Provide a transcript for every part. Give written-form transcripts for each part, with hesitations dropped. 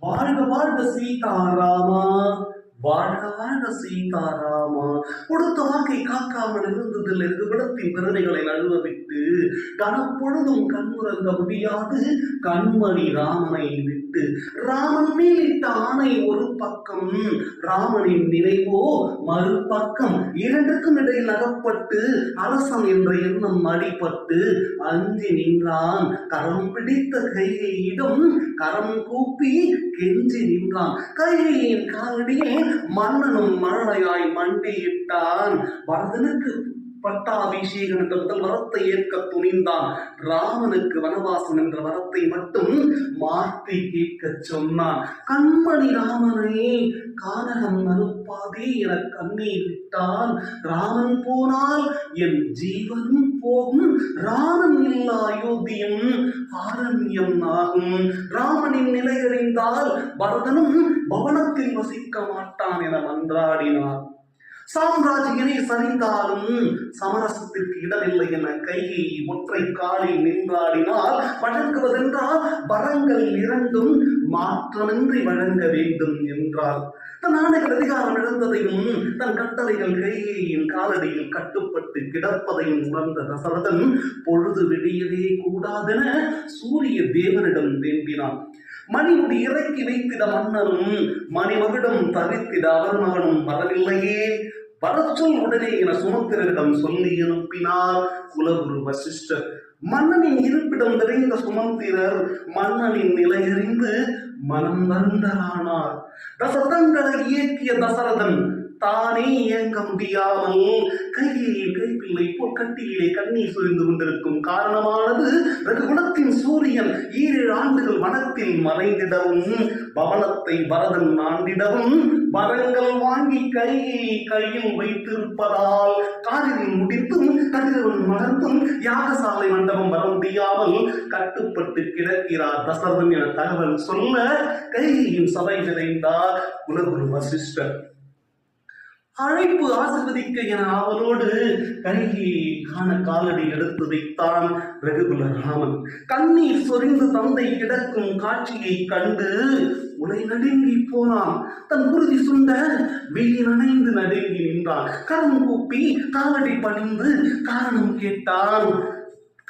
வாழ்க வாழ்க சீதாராமா, வாழ்க வாழ்க சீதாராமா. கொடுத்த வாக்கை காக்காமல் இருந்ததில் விடத்தின் பெருமைகளை அழுவவிட்டு கனப்பொழுதும் கண்முறங்க முடியாது கண்மணி ராமனை விட்டு. ராமன் மேலிட்ட ஆணை ஒரு பக்கம், ராமனின் நினைவோ மறுபக்கம். இரண்டுக்கும் இடையில் அகப்பட்டு அரசன் என்ற எண்ணம் அடிபட்டு அஞ்சி நின்றான். கரம் பிடித்த கையிடம் கரம் கூப்பி கெஞ்சி நின்றான். கையின் காலடியில் மன்னனும் மழலையாய் மண்டியிட்டான். பரதனுக்கு பட்டாபிஷேகம் என்ற முதல் வரத்தை ஏற்க துணிந்தான். ராமனுக்கு வனவாசம் என்ற வரத்தை மட்டும் மாற்றி கேட்க சொன்னான். கண்மணி ராமனை கானகம் அனுப்பாதே என கண்ணீர் விட்டான். ராமன் போனால் என் ஜீவனும் போகும், ராமன் இல்லா அயோத்தியும் ஆரண்யம் ஆகும். ராமனின் நிலையறிந்தால் பரதனும் பவனத்தில் வசிக்க மாட்டான் என மன்றாடினார். சாம்ராஜ்யனை சரிந்தாலும் சமரசத்திற்கு இடமில்லை என கையை ஒற்றை காலில் நின்றாடினால், வழங்குவதென்றால் வரங்கள் இரண்டும் மாற்றமின்றி வழங்க வேண்டும் என்றார். தன் ஆணைகள் அதிகாரம் இழந்ததையும் தன் கட்டளைகள் கையின் காலடியில் கட்டுப்பட்டு கிடப்பதையும் உணர்ந்த தசரதன் பொழுது விடியவே கூடாதென சூரிய தேவனிடம் வேண்டினான். மணிமுடி இறக்கி வைத்திட மன்னனும் மணிமகுடம் தவித்திட அவர் மகனும் வரவில்லையே, வரச்சொல் உடனே என சுமந்திரரிடம் சொல்லி அனுப்பினார் குலகுரு வசிஷ்டர். மன்னனின் இருப்பிடம் நிறைந்த சுமந்திரர் மன்னனின் நிலையறிந்து மனம் வருந்தலானார். தசரதங்களை இயக்கிய தசரதன் தானே இயங்க முடியாமல் கையில் கைப்பிள்ளை போல் கட்டியிலே கண்ணீர் சுரிந்து கொண்டிருக்கும் காரணமானது ரகுகுலத்தின் சூரியன் 7 ஆண்டுகள் வனத்தில் மறைந்திடவும், பவனத்தை பரதன் ஆண்டிடவும், வரங்கள் வாங்கி கையில் வைத்திருப்பதால் காரில் முடித்தும் கதிரவன் மலர்ந்தும் யாகசாலை மண்டபம் வர முடியாமல் கட்டுப்பட்டு கிடக்கிறார் தசரதன் என தகவல் சொல்ல கையின் சபை நிறைந்தார் குலகுரு வசிஷ்டர். அழைப்பு ஆசிர்வதிக்க என அவரோடு கையை காண காலடி எடுத்து வைத்தான் ரகுகுல ராமன். கண்ணீர் சொரிந்து தந்தை கிடக்கும் காட்சியை கண்டு உலை நடுங்கி போனான். தன் குருதி சுண்ட வெயில் நனைந்து நடுங்கி நின்றான். கரம் கூப்பி காலடி பணிந்து காரணம் கேட்டான்.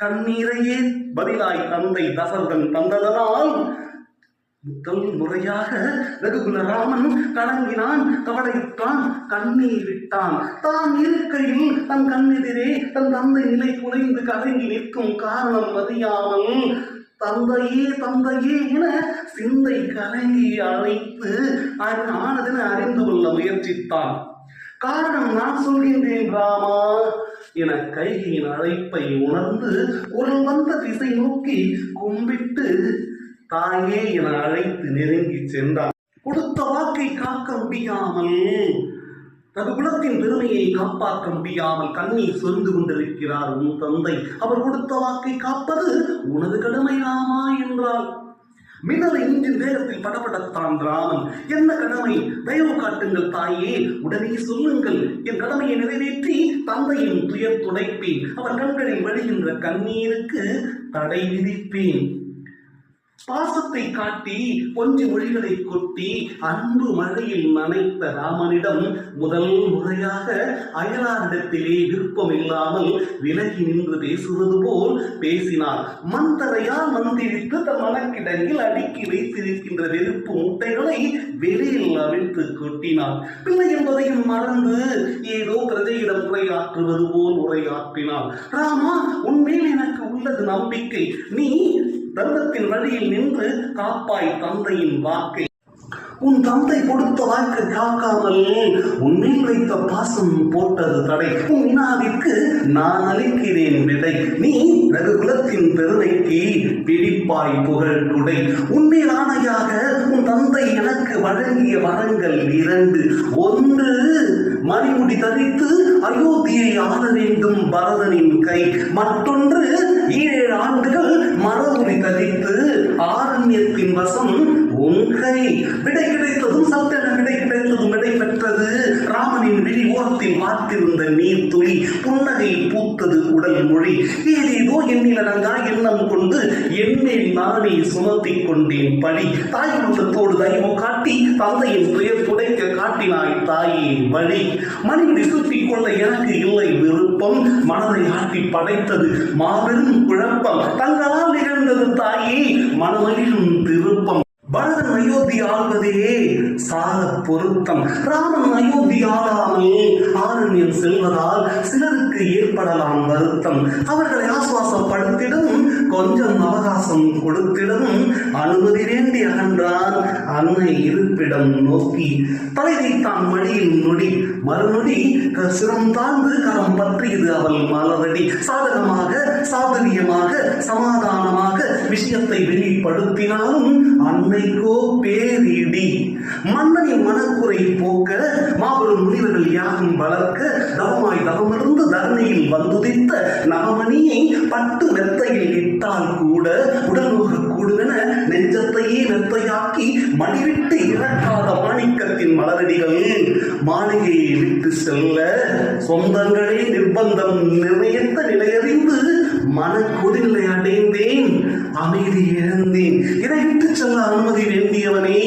கண்ணீரையே பதிலாய் தந்தை தசரதன் தந்ததனால் முதல் முறையாக ரகுகுல ராமன் கலங்கினான், கவலையுற்றான், கண்ணீர் விட்டான். தான் இருக்கையில் தன் கண்ணெதிரே தன் தந்தை நிலை குலைந்து கலங்கி நிற்கும் காரணம் அறியாமல் தந்தையே தந்தையே என சிந்தை கலங்கி அழைத்து ஆனதென அறிந்து கொள்ள முயற்சித்தான். காரணம் நான் சொல்கின்றேன் ராமா என கையின் அழைப்பை உணர்ந்து ஒரு வந்த திசை நோக்கி கும்பிட்டு தாயே என அழைத்து நெருங்கி சென்றார். கொடுத்த வாக்கை காக்க முடியாமல், ரகுகுலத்தின் பெருமையை காப்பாற்ற முடியாமல் கண்ணீர் சொரிந்து கொண்டிருக்கிறார் உன் தந்தை. அவர் கொடுத்த வாக்கை காப்பது உனது கடமை ராமா என்றார். மின்னலை இன்றின் வேகத்தில் படபடத்தான் ராமன். என்ன கடமை? தயவு காட்டுங்கள் தாயே, உடனே சொல்லுங்கள். என் கடமையை நிறைவேற்றி தந்தையின் துயர் துடைப்பேன். அவர் கண்களில் வழிகின்ற கண்ணீருக்கு தடை விதிப்பேன். பாசத்தை காட்டி கொஞ்ச மொழிகளை கொட்டி அன்பு மழையில் நனைத்த ராமனிடம் முதல் முறையாக அயலாரிடத்திலே விருப்பம் இல்லாமல் விலகி நின்று பேசுவது போல் பேசினார். மந்தரையால் மந்திரித்து தன் மனக்கிடங்கில் அடுக்கி வைத்திருக்கின்ற வெறுப்பு முட்டைகளை வெளியில் அவிழ்த்து கொட்டினார். பிள்ளை என்பதையும் மறந்து ஏதோ பிரஜையிடம் உரையாற்றுவது போல் உரையாற்றினார். ராமா, உன்மேல் எனக்கு உள்ளது நம்பிக்கை. நீ தர்மத்தின் வழியில் நின்று காப்பாய் தந்தையின் வாக்கை. உன் தந்தை கொடுத்த வாக்கை காக்காமல் உன்மேல் வைத்த பாசம் போட்டது தடை. உன் வினாவிற்கு நான் அளிக்கிறேன் விடை. நீ ரகுகுலத்தின் பெருமைக்கு பிடிப்பாய் புகழ் குடை. உன்மேல் ஆணையாக உன் தந்தை எனக்கு வழங்கிய வரங்கள் 2. 1, மணிமுடி தரித்து அயோத்தியை ஆள வேண்டும் பரதனின் கை. மற்றொன்று 7 ஆண்டுகள் மரபுரி தரித்து ஆரண்யத்தின் வசம் உன் கை. விடை கிடைத்ததும் சட்டென விடை கிடைத்ததும் விடை பெற்றது. ராமனின் விழி ஓரத்தில் வார்த்திருந்த நீர் துளி. புன்னகை பூத்தது உடல் மொழி. ஏதேதோ எண்ணிலடங்கா எண்ணம் கொண்டு எண்ணேல் நானே சுமத்தி கொண்டேன் பழி. தாய் உள்ளத்தோடு தயவு காட்டி தந்தையின் துயர் துடைக்க காட்டினாய் தாயே வழி. மணியை சுற்றிக் கொள்ள எனக்கு இல்லை விருப்பம். மனதை ஆட்டி படைத்தது மாபெரும் குழப்பம். தங்களால் நிகழ்ந்தது தாயே மனமகிழும் திருப்பம். பரதன் அயோத்தி ஆள்வதே சால பொருத்தம். ராமன் அயோத்தி ஆளாமல் ஆரண்யம் செல்வதால் சிலருக்கு ஏற்படலாம் வருத்தம். அவர்களை ஆசுவாசப்படுத்திடும் கொஞ்சம் அவகாசம் கொடுத்திடும் அனுமதி வேண்டி அகன்றான் அன்னை இருப்பிடம் நோக்கி. தலை வைத்தான் மடியில் நொடி. மறுநொடி சிரம் தாழ்ந்து கரம் பற்றியது அவள் மலரடி. சாதகமாக சாதுரியமாக சமாதானமாக விஷயத்தை வெளிப்படுத்தினாலும் அன்னைக்கோ பேரிடி. மன்னனின் மனக்குறை போக்க மாபெரும் முனிவர்கள் யாரும் வளர்க்க தவமாய் தவமிருந்து தரணியில் வந்துதித்த நவமணியை பட்டு மெத்தையில் இட்டால் கூட உடல்நோக கூடுவென நெஞ்சத்தையே மெத்தையாக்கி மடிவிட்டு இறக்காத மாணிக்கத்தின் மலரடிகள். மாளிகையை விட்டு செல்ல சொந்தங்களே நிர்பந்தம் நிர்ணயித்த நிலையறிந்து மனக்கொதிநிலை அடைந்தேன். அமைதி இழந்தேன். இதை விட்டு செல்ல அனுமதி வேண்டியவனே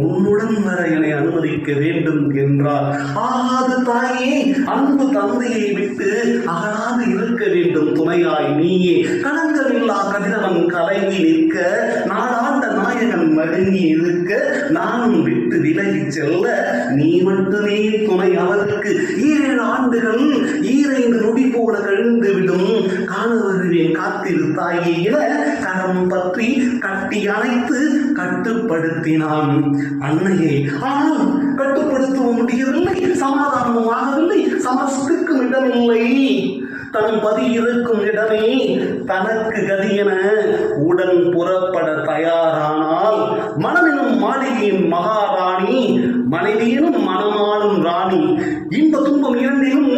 உன்னுடன் வர என்னை அனுமதிக்க வேண்டும் என்றார். ஆகாது தாயே, அன்பு தந்தையை விட்டு அகலாது இருக்க வேண்டும் துணையாய் நீயே. களங்கமில்லா கதிரவன் கலங்கி நிற்க நாடாண்ட நாயகன் மருங்கி இருக்க நானும் விட்டு விலகி செல்ல நீ மட்டுமே துணை அவருக்கு. 7 ஆண்டுகள் 2 நொடி போல கழிந்து விடும். காண வருவேன் காத்திரு தாயே என கரம் பற்றி கட்டி அணைத்து கட்டுப்படுத்தினான் அன்னையை. ஆனால் கட்டுப்படுத்த முடியவில்லை. சமாதானமும் ஆகவில்லை. சமஸ்திற்கும் இடமில்லை. தன் பதி இருக்கும் இடமே தனக்கு கதி என உடன் புறப்பட தயாரானால் மனமெனும் மாளிகையின் மகாராணி மனைவியினும் மனமாளும் ராணி இன்ப துன்பம் இரண்டிலும்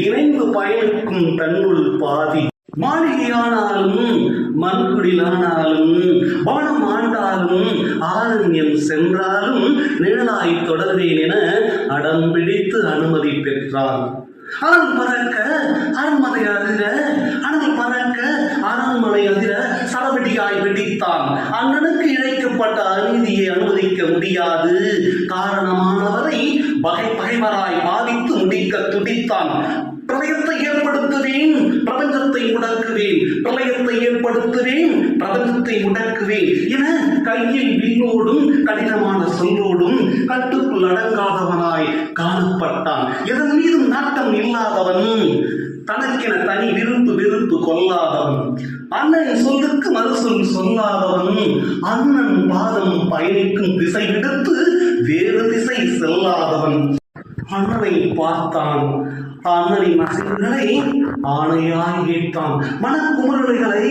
இணைந்து பயணிக்கும் தன்னுள் பாதி. மாளிகையானாலும் மண்குடிலானாலும் வானம் ஆண்டாலும் ஆரண்யம் சென்றாலும் நிழலாய் தொடர்வேன் என அடம் பிடித்து அனுமதி பெற்றான். அனல் பறக்க அரண்மனை அதிர அனல் பறக்க அரண்மனை அதிர சரவெடியாய் வெடித்தான். அண்ணனுக்கு இழைக்கப்பட்ட அநீதியை அனுமதிக்க முடியாது. காரணமானவரை பகைவராய் பாதித்து முடிக்க துடித்தான். பிரளயத்தை ஏற்படுத்துவேன், பிரபஞ்சத்தை முடக்குவேன். பிரளயத்தை ஏற்படுத்துவேன், பிரபஞ்சத்தை முடக்குவேன் என கையில் வில்லோடும் கடினமான சொல்லோடும் கட்டுக்குள் அடங்காதவனாய் காணப்பட்டான். எதன் மீதும் நாட்டம் இல்லாதவன், தனக்கென தனி வெறுப்பு கொள்ளாதவன், அண்ணன் சொல்லுக்கு மறுசொல் சொல்லாதவன், அண்ணன் பாதம் பயணிக்கும் திசை விடுத்து வேறு திசை செல்லாதவன். அண்ணனை பார்த்தான். அண்ணனின் அசைவுகளை ஆணையாய் கேட்டான். மனக்குமுறல்களை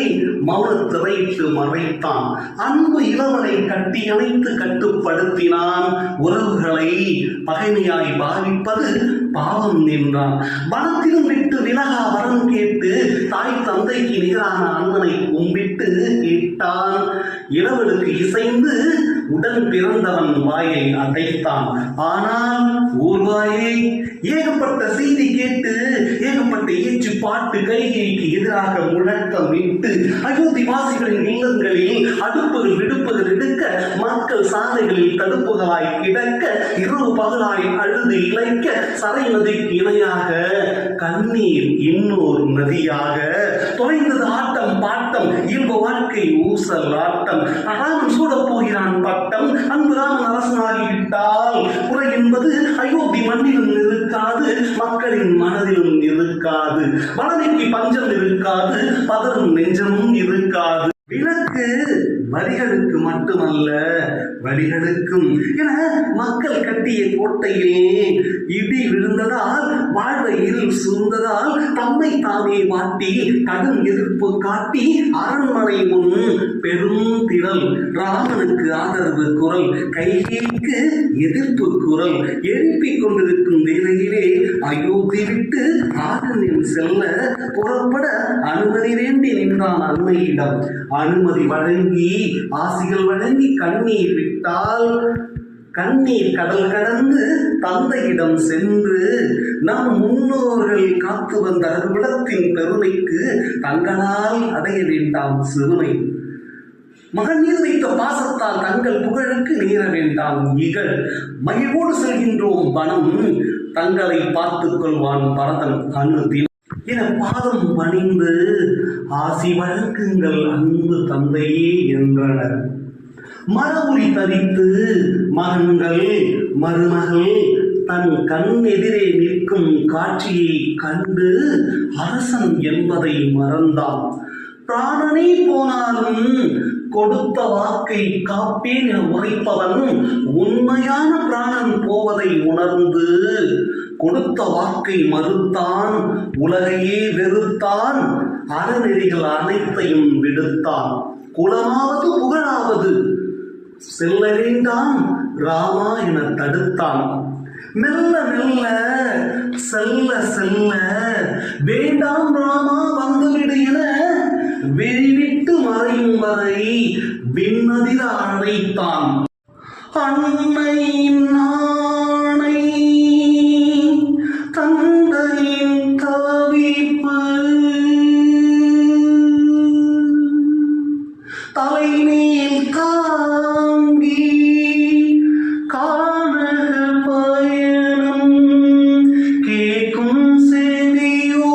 மௌனத்திரையிட்டு மறைத்தான். அன்பு இளவனை கட்டி அணைத்து கட்டுப்படுத்தினான். உறவுகளை பகைமையாய் பாவிப்பது பாவம் என்றான். வனத்திலும் விட்டு விலகா வரம் கேட்டு தாய் தந்தைக்கு நிகரான அண்ணனை கும்பிட்டு கேட்டான். இளவனுக்கு இசைந்து உடன் பிறந்தவன் வாயை அடைத்தான். ஆனால் ஊர்வாயை ஏகப்பட்ட செய்தி கேட்டு ஏகப்பட்ட ஏற்று பாட்டு கைகைக்கு எதிராக முழக்கம் இட்டு அயோத்தி வாசிகளின் இல்லங்களில் அடுப்புகள் விடுப்புகள் எடுக்க மக்கள் சாலைகளில் தடுப்புகளாய் கிடக்க இரவு பகலாய் அழுது இழைக்க சரை நதிக்கு இணையாக கண்ணீர் இன்னொரு நதியாக தொலைந்தது ஆட்டம் பாட்டம் இயல்பு வாழ்க்கை ஊசல் ஆட்டம். ராமன் சூட போகிறான் பட்டம். அன்பு ராமன் அரசனாகிவிட்டால் குறை என்பது அயோத்தி மண்ணிலும் இருக்காது, மக்களின் மனதிலும் இருக்காது. மனதிற்கு பஞ்சம் இருக்காது, பதறும் நெஞ்சமும் இருக்காது. விளக்கு வரிகளுக்கு மட்டுமல்ல வழிகளுக்கும் என மக்கள் கட்டிய கோட்டையில் இடி விழுந்ததால் வாழ்வை இருள் சூழ்ந்ததால் தம்மை தாமே மாட்டி கடும் எதிர்ப்பு காட்டி அரண்மனை முன் பெரும் திரள். ராமனுக்கு ஆதரவு குரல், கைகேயிக்கு எதிர்ப்பு குரல் எழுப்பிக் கொண்டிருக்கும் வேளையிலே அயோத்தி விட்டு ஆரண்யம் செல்ல புறப்பட அனுமதி வேண்டி நின்றான் அன்னையிடம். அனுமதி வழங்கி ஆசிகள் வழங்கி கண்ணீர் விட்டால் கண்ணீர் கடல் கடந்து தந்தையிடம் சென்று நம் முன்னோர்கள் காத்து வந்த அறுவிடத்தின் பெருமைக்கு தங்களால் அடைய வேண்டாம் சிறுமை. மகன் மீது வைத்த பாசத்தால் தங்கள் புகழுக்கு நேர வேண்டாம் இகழ். மகிழ்வோடு செல்கின்றோம் வனம், தங்களை பார்த்துக் கொள்வான் பரதன் அனுதினம் என பாதம் பணிந்து ஆசி வழங்குங்கள் அன்பு தந்தையே என்றனர். மரபுரி தரித்து மகன்கள் மருமகள் தன் கண் எதிரே நிற்கும் காட்சியை கண்டு அரசன் என்பதை மறந்தான். பிராணனே போனாலும் கொடுத்த வாக்கை காப்பேன் என உரைப்பவன் உண்மையான பிராணன் போவதை உணர்ந்து கொடுத்த வாக்கை மறுத்தான். உலகையே வெறுத்தான். அறநெறிகள் அனைத்தையும் விடுத்தான். குலமாவது புகழாவது செல்ல வேண்டாம் ராமா என தடுத்தான். மெல்ல மெல்ல செல்ல செல்ல வேண்டாம் ராமா வந்துவிடு என வெளிவிட்டு மறையும் வரை விண்ணதிர அழைத்தான். அன்னையின் நாணை தந்தையின் தவிப்பு தலைமேல் தாங்கி காணக பயணம் கேட்கும் செவியோ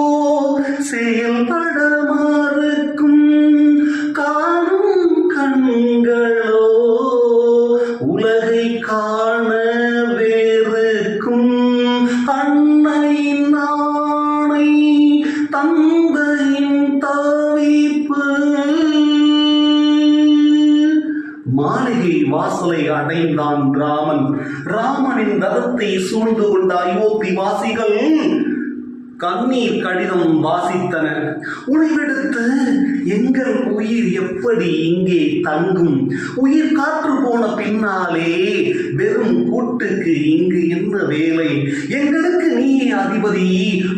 செயல்பட மறுக்கும் காணும் கண்களோ உலகை காண வேறுக்கும். அன்னையின் நாணை தந்தையின் தவிப்பு. மாளிகை வாசலை அடைந்தான் ராமன். ராமனின் ரதத்தை சூழ்ந்து கொண்ட அயோத்தி வாசிகள் கண்ணீர் கடிதம் வாசித்தன. உழைவெடுத்து எங்கள் உயிர் எப்படி இங்கே தங்கும்? உயிர் காற்று போன பின்னாலே வெறும் கூட்டுக்கு இங்கு என்ன வேலை? எங்களுக்கு நீயே அதிபதி,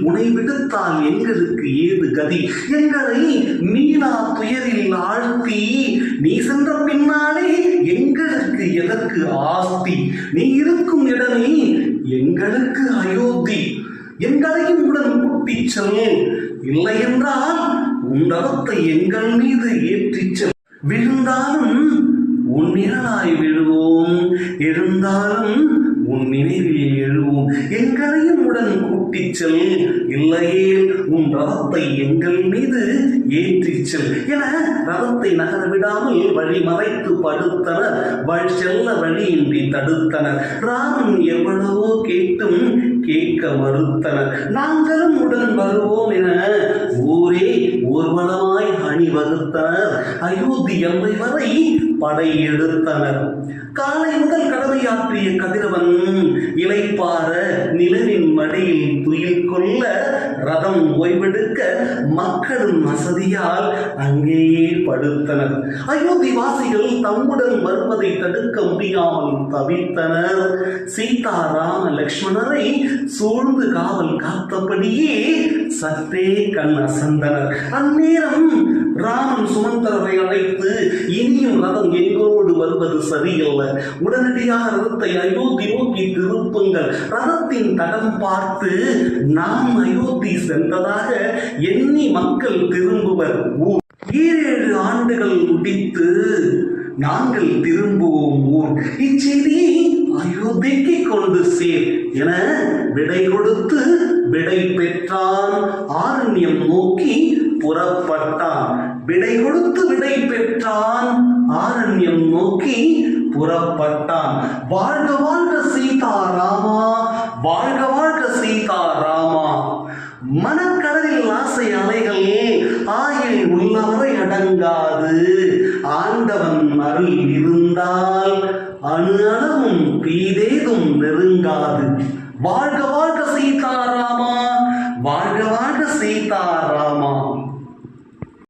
உனை விடுத்தால் எங்களுக்கு ஏது கதி? எங்களை மீளா துயரில் ஆழ்த்தி நீ சென்ற பின்னாலே எங்களுக்கு எதற்கு ஆஸ்தி? நீ இருக்கும் இடமே எங்களுக்கு அயோத்தி. எங்களையும் உடன் கூட்டிச் செல். இல்லை என்றால் உன் ரதத்தை எங்கள் மீது ஏற்றிச் செல். விழுந்தாலும் உன் நிழலாய் விழுவோம், எழுந்தாலும் உன் நினைவில் எழுவோம். எங்களையும் உடன் கூட்டிச் செல். இல்லையே உன் ரதத்தை எங்கள் மீது ஏற்றிச் செல் என ரதத்தை நகர விடாமல் வழி மறைத்து படுத்தனர். செல்ல வழியின்றி தடுத்தனர். ராமன் எவ்வளவோ கேட்டும் கேட்க மறுத்தனர். நாங்களும் உடன் வருவோம் என ஊரே ஊர்வலமாய் அணிவகுத்தனர். அயோத்தி எல்லை வரை படை எடுத்தனர். காலை முதல் கடமையாற்றிய கதிரவன் இளைப்பாற நிலவின் மடியில் துயில் கொள்ள ரதம் ஓய்வெடுக்க மக்களும் வசதியால் அங்கேயே படுத்தனர். அயோத்தி வாசிகள் தம்முடன் வருவதை தடுக்க முடியாமல் தவித்தனர். சீதா ராம லக்ஷ்மணரை சூழ்ந்து காவல் காத்தபடியே சற்றே கண் அசந்தனர். அந்நேரம் ராமன் சுமந்தரரை அழைத்து இனியும் ரதம் எங்களோடு வருவது சரியல்ல, உடனடியாக ரதத்தை அயோத்தி நோக்கி திருப்புங்கள். ரதத்தின் தடம் பார்த்து நாம் அயோத்தி சென்றதாக எண்ணி மக்கள் திரும்புவர். 7 ஆண்டுகள் முடித்து நாங்கள் திரும்புவோம் ஊர். இச்செய்தி அயோத்திக்கு கொண்டு சேர் என விடை கொடுத்து விடை பெற்றான். ஆரண்யம் நோக்கி புறப்பட்டான். விடை கொடுத்து விடை பெற்றான். ஆரண்யம் நோக்கி புறப்பட்டான். வாழ்க வாழ்க சீதாராமா, வாழ்க வாழ்க சீதாராமா. மனக்கடலில் ஆசை அலைகள் ஆயில் உள்ளவரை அடங்காது. ஆண்டவன் அருள் இருந்தால் அணு அளவும் தீதேதும் நெருங்காது. வாழ்க வாழ்க சீதாராமா.